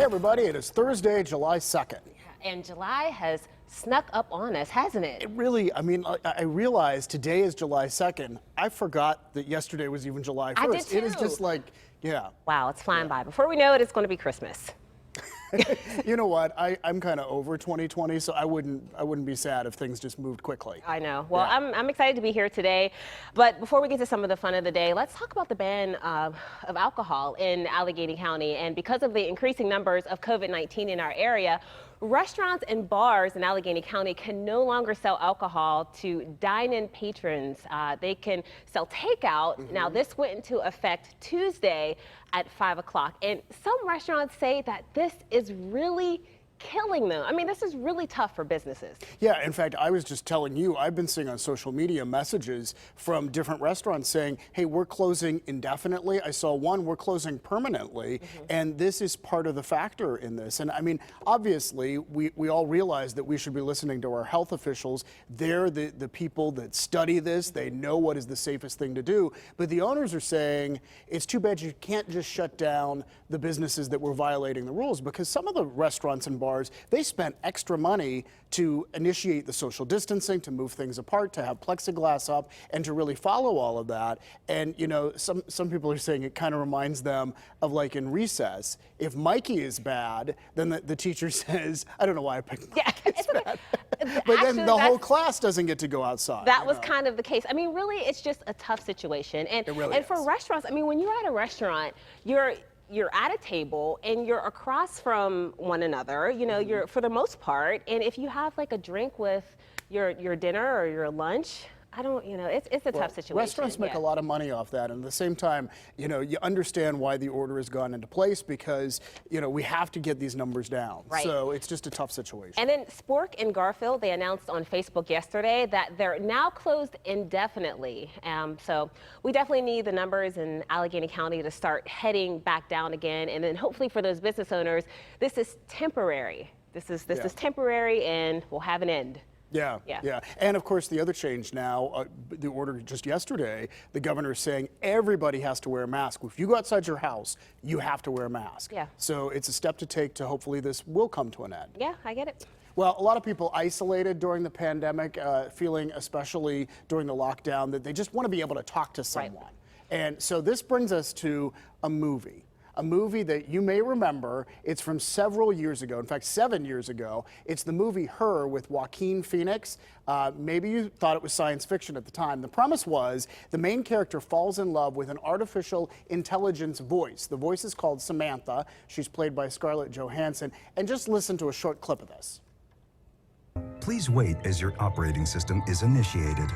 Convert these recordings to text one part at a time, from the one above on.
Hey everybody, it is Thursday, July 2nd. And July has snuck up on us, hasn't it? It really, I realized today is July 2nd. I forgot that yesterday was even July 1st. I did too. It is just like, yeah. Wow, it's flying by. Before we know it, it's going to be Christmas. You know what? I'm kind of over 2020, so I wouldn't be sad if things just moved quickly. I know. Well, Yeah. I'm excited to be here today. But before we get to some of the fun of the day, let's talk about the ban of alcohol in Allegheny County. And because of the increasing numbers of COVID-19 in our area, restaurants and bars in Allegheny County can no longer sell alcohol to dine-in patrons. They can sell takeout. Now, this went into effect Tuesday at 5 o'clock. And some restaurants say that this is really killing them. I mean, this is really tough for businesses. Yeah, in fact, I was just telling you, I've been seeing on social media messages from different restaurants saying, hey, we're closing indefinitely. I saw one, we're closing permanently. And this is part of the factor in this. And I mean, obviously, we all realize that we should be listening to our health officials. They're the people that study this. They know what is the safest thing to do. But the owners are saying, it's too bad you can't just shut down the businesses that were violating the rules, because some of the restaurants and bars, they spent extra money to initiate the social distancing, to move things apart, to have plexiglass up, and to really follow all of that. And you know, some people are saying it kind of reminds them of like in recess. If Mikey is bad, then the teacher says, I don't know why I picked Mikey is bad. But Actually, then the whole class doesn't get to go outside. That was kind of the case. I mean, really, it's just a tough situation. And, It really and for is. restaurants, I mean, when you're at a restaurant, you're at a table and you're across from one another, you know, you're for the most part. And if you have like a drink with your dinner or your lunch, I don't, you know, it's a tough situation. Restaurants make a lot of money off that, and at the same time, you know, you understand why the order has gone into place, because, you know, we have to get these numbers down. Right. So it's just a tough situation. And then Spork and Garfield, they announced on Facebook yesterday that they're now closed indefinitely. So we definitely need the numbers in Allegheny County to start heading back down again. And then hopefully for those business owners, this is temporary. This is temporary, and will have an end. Yeah. And of course, the other change now, the order just yesterday, the governor is saying everybody has to wear a mask. If you go outside your house, you have to wear a mask. Yeah. So it's a step to take to hopefully this will come to an end. Yeah, I get it. Well, a lot of people isolated during the pandemic, feeling especially during the lockdown that they just want to be able to talk to someone. And so this brings us to a movie that you may remember. It's from several years ago, in fact, 7 years ago. It's the movie Her with Joaquin Phoenix. Maybe you thought it was science fiction at the time. The premise was the main character falls in love with an artificial intelligence voice. The voice is called Samantha. She's played by Scarlett Johansson. And just listen to a short clip of this. Please wait as your operating system is initiated.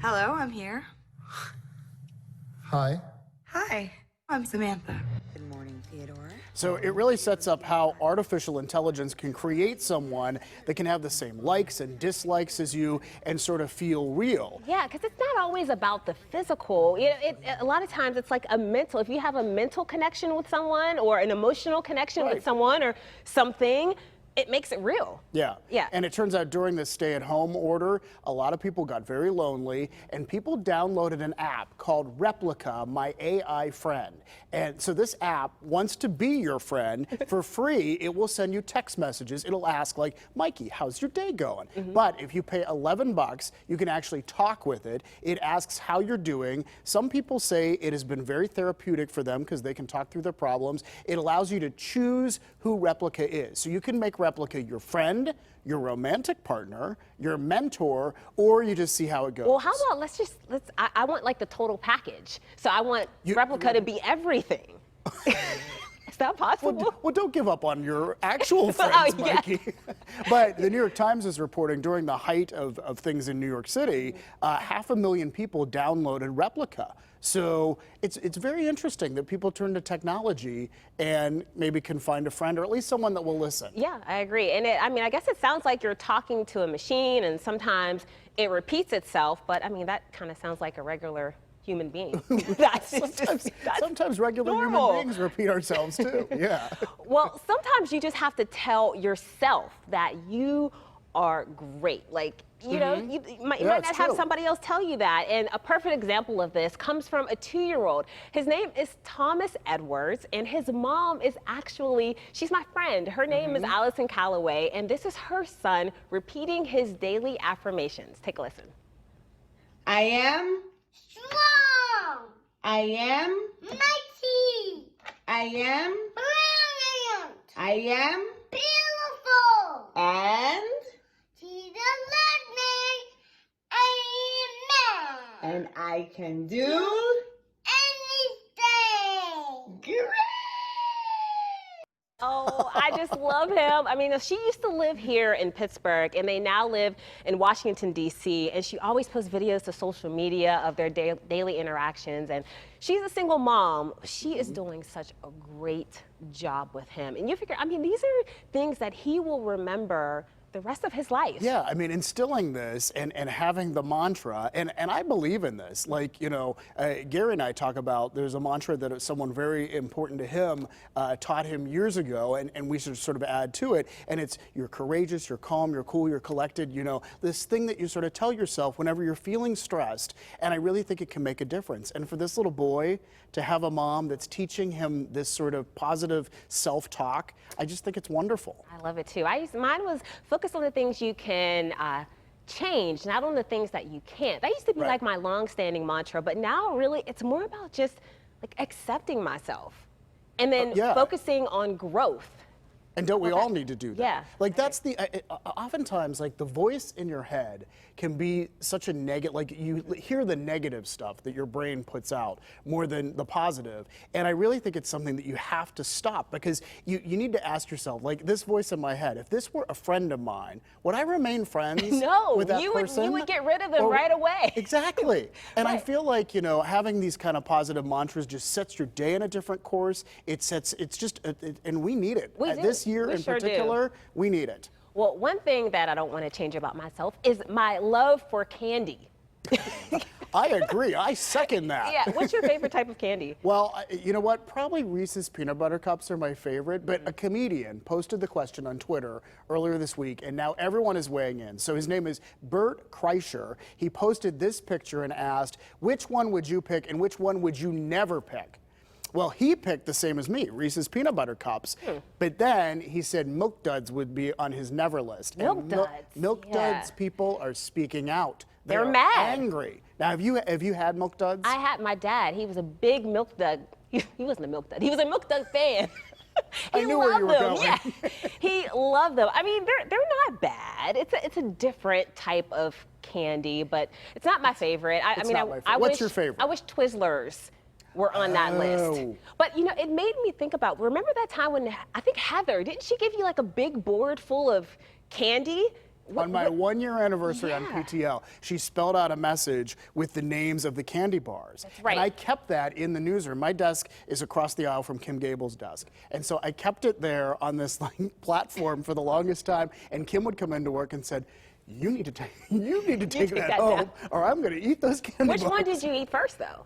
Hello, I'm here. Hi. Hi, I'm Samantha. Good morning, Theodore. So it really sets up how artificial intelligence can create someone that can have the same likes and dislikes as you and sort of feel real. Yeah, because it's not always about the physical. You know, a lot of times it's like a mental, if you have a mental connection with someone or an emotional connection with someone or something, it makes it real. Yeah. Yeah. And it turns out during this stay-at-home order, a lot of people got very lonely, and people downloaded an app called Replica, My AI Friend. And so this app wants to be your friend for free. It will send you text messages. It'll ask like, Mikey, how's your day going? But if you pay $11, you can actually talk with it. It asks how you're doing. Some people say it has been very therapeutic for them because they can talk through their problems. It allows you to choose who Replica is. So you can make Replica your friend, your romantic partner, your mentor, or you just see how it goes. Well, how about I want like the total package. So I want Replica to be everything. Is that possible? Well, don't give up on your actual friends, Mikey. But the New York Times is reporting during the height of things in New York City, 500,000 people downloaded Replica. So it's very interesting that people turn to technology and maybe can find a friend or at least someone that will listen. Yeah, I agree. And I mean, I guess it sounds like you're talking to a machine and sometimes it repeats itself, but I mean, that kind of sounds like a regular human being. Sometimes regular normal. human beings repeat ourselves too. Yeah. Well, sometimes you just have to tell yourself that you are great. Like, you know, you might Yeah, not it's have true. somebody else tell you that. And a perfect example of this comes from a 2-year-old. His name is Thomas Edwards, and his mom is actually, she's my friend. Her name is Allison Calloway, and this is her son repeating his daily affirmations. Take a listen. I am Strong, I am mighty, I am brilliant, I am beautiful. and Jesus led me. Amen. and I can do Anything. great. Oh, I just love him. I mean, she used to live here in Pittsburgh, and they now live in Washington, D.C., and she always posts videos to social media of their daily interactions, and she's a single mom. She is doing such a great job with him. And you figure, I mean, these are things that he will remember the rest of his life. Yeah, I mean, instilling this and having the mantra, and I believe in this. Like, you know, Gary and I talk about there's a mantra that someone very important to him taught him years ago, and we should sort of add to it. And it's you're courageous, you're calm, you're cool, you're collected. You know, this thing that you sort of tell yourself whenever you're feeling stressed. And I really think it can make a difference. And for this little boy to have a mom that's teaching him this sort of positive self-talk, I just think it's wonderful. I love it too. Mine was focused on the things you can change, not on the things that you can't. That used to be Right. like my long-standing mantra, but now really it's more about just like accepting myself and then Yeah. focusing on growth. And don't we all need to do that? Yeah. Like that's the, oftentimes like the voice in your head can be such a negative, like you hear the negative stuff that your brain puts out more than the positive. And I really think it's something that you have to stop because you need to ask yourself, like this voice in my head, if this were a friend of mine, would I remain friends No, with that you would person? get rid of them Or- right away. Exactly. And I Right. feel like, you know, having these kind of positive mantras just sets your day in a different course. It's just, and we need it. We do. This year We in sure do. particular, we need it. Well, one thing that I don't want to change about myself is my love for candy. I agree. I second that. Yeah, what's your favorite type of candy? Well, you know what? Probably Reese's peanut butter cups are my favorite, but a comedian posted the question on Twitter earlier this week, and now everyone is weighing in. So his name is Bert Kreischer. He posted this picture and asked, which one would you pick and which one would you never pick? Well, he picked the same as me, Reese's peanut butter cups. But then he said Milk Duds would be on his never list. And Milk Duds, Milk yeah. Duds people are speaking out. They're They're mad. angry. Now, have you had Milk Duds? I had my dad. He was a big Milk Dud. He wasn't a Milk Dud. He was a Milk Dud fan. I He knew where you loved were them. going. Yeah, he loved them. I mean, they're not bad. It's a different type of candy, but it's not my favorite. I mean, not my favorite. I What's wish, your favorite? I wish Twizzlers were on that list. Oh. But you know, it made me think about. Remember that time when I think Heather didn't she give you like a big board full of candy? On my 1-year anniversary on Yeah. PTL, she spelled out a message with the names of the candy bars. That's right. And I kept that in the newsroom. My desk is across the aisle from Kim Gable's desk. And so I kept it there on this like platform for the longest time. And Kim would come into work and said, you need to take take that that home down. or I'm going to eat those candy Which bars. one did you eat first, though?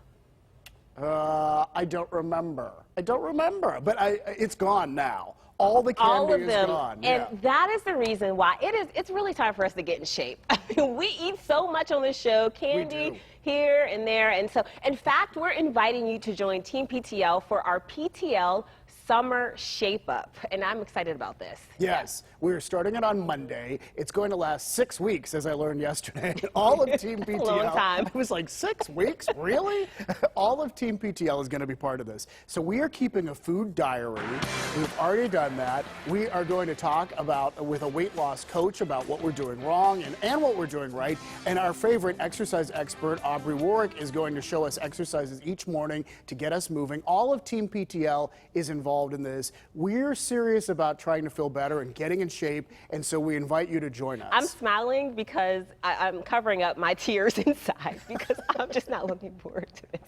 I don't remember. But it's gone now. All the candy All of is them, gone. and yeah. that is the reason why it's really time for us to get in shape. I mean, we eat so much on this show, candy do. here and there, and so in fact, we're inviting you to join Team PTL for our PTL Summer Shape Up, and I'm excited about this. Yes, we're starting it on Monday. It's going to last 6 weeks, as I learned yesterday. All of Team PTL. Long time. I was like, 6 weeks? Really? All of Team PTL is going to be part of this. So we are keeping a food diary. We've already done that. We are going to talk about, with a weight loss coach, about what we're doing wrong and what we're doing right. And our favorite exercise expert, Aubrey Warwick, is going to show us exercises each morning to get us moving. All of Team PTL is involved in this. We're serious about trying to feel better and getting in shape, and so we invite you to join us. I'm smiling because I'm covering up my tears inside because I'm just not looking forward to this.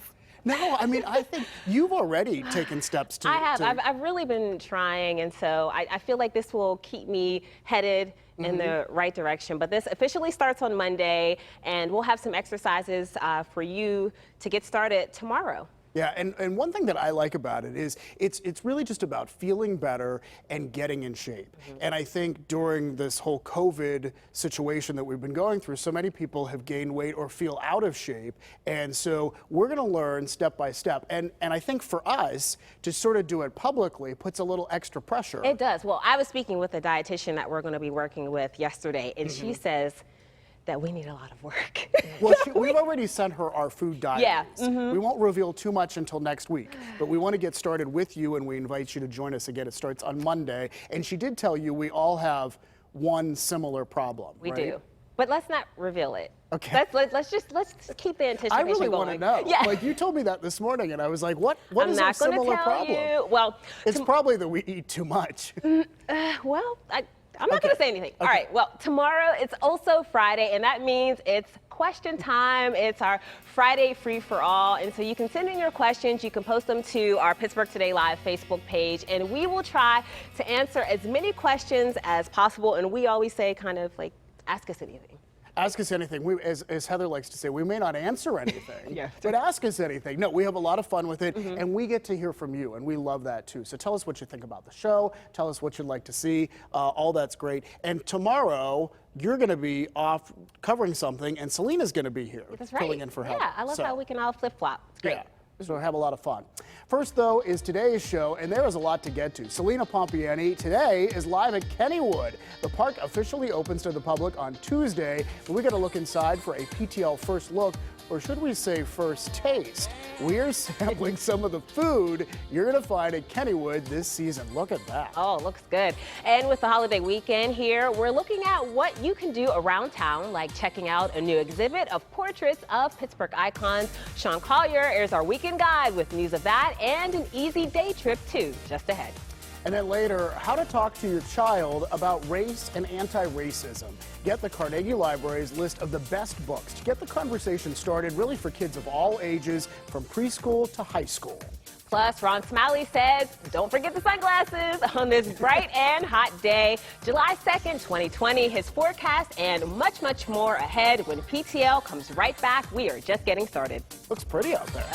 No, I mean, I think you've already taken steps to... I have. to- I've really been trying, and so I feel like this will keep me headed in the right direction. But this officially starts on Monday, and we'll have some exercises for you to get started tomorrow. Yeah, and one thing that I like about it is it's really just about feeling better and getting in shape. And I think during this whole COVID situation that we've been going through, so many people have gained weight or feel out of shape. And so we're going to learn step by step. And I think for us to sort of do it publicly puts a little extra pressure. It does. Well, I was speaking with a dietitian that we're going to be working with yesterday, and she says that we need a lot of work. Well, we've already sent her our food diaries. Yeah. We won't reveal too much until next week, but we want to get started with you, and we invite you to join us again. It starts on Monday, and she did tell you we all have one similar problem. We right? do. But let's not reveal it. Okay. Let's just keep the anticipation I really going. want to know. Yeah. Like, you told me that this morning, and I was like, what I'm is our not going to similar tell problem? you. Well, It's probably that we eat too much. well, I'm not going to say anything. All right. Well, tomorrow it's also Friday, and that means it's question time. It's our Friday free for all. And so you can send in your questions. You can post them to our Pittsburgh Today Live Facebook page, and we will try to answer as many questions as possible. And we always say kind of like, ask us anything. Ask us anything. As Heather likes to say, we may not answer anything, Yeah. but ask us anything. No, we have a lot of fun with it, and we get to hear from you, and we love that too. So tell us what you think about the show. Tell us what you'd like to see. All that's great. And tomorrow, you're going to be off covering something, and Selena's going to be here That's right. filling in for Heather. Yeah, I love how we can all flip-flop. It's great. Yeah. So have a lot of fun. First, though, is today's show, and there is a lot to get to. Selena Pompiani today is live at Kennywood. The park officially opens to the public on Tuesday, but we got to look inside for a PTL first look, or should we say first taste. We're sampling some of the food you're going to find at Kennywood this season. Look at that. Oh, looks good. And with the holiday weekend here, we're looking at what you can do around town, like checking out a new exhibit of portraits of Pittsburgh icons. Sean Collier airs our weekend guide with news of that and an easy day trip too, just ahead. And then later, how to talk to your child about race and anti-racism. Get the Carnegie Library's list of the best books to get the conversation started, really for kids of all ages, from preschool to high school. Plus, Ron Smiley says, don't forget the sunglasses on this bright and hot day, July 2nd, 2020. His forecast and much, much more ahead when PTL comes right back. We are just getting started. Looks pretty out there.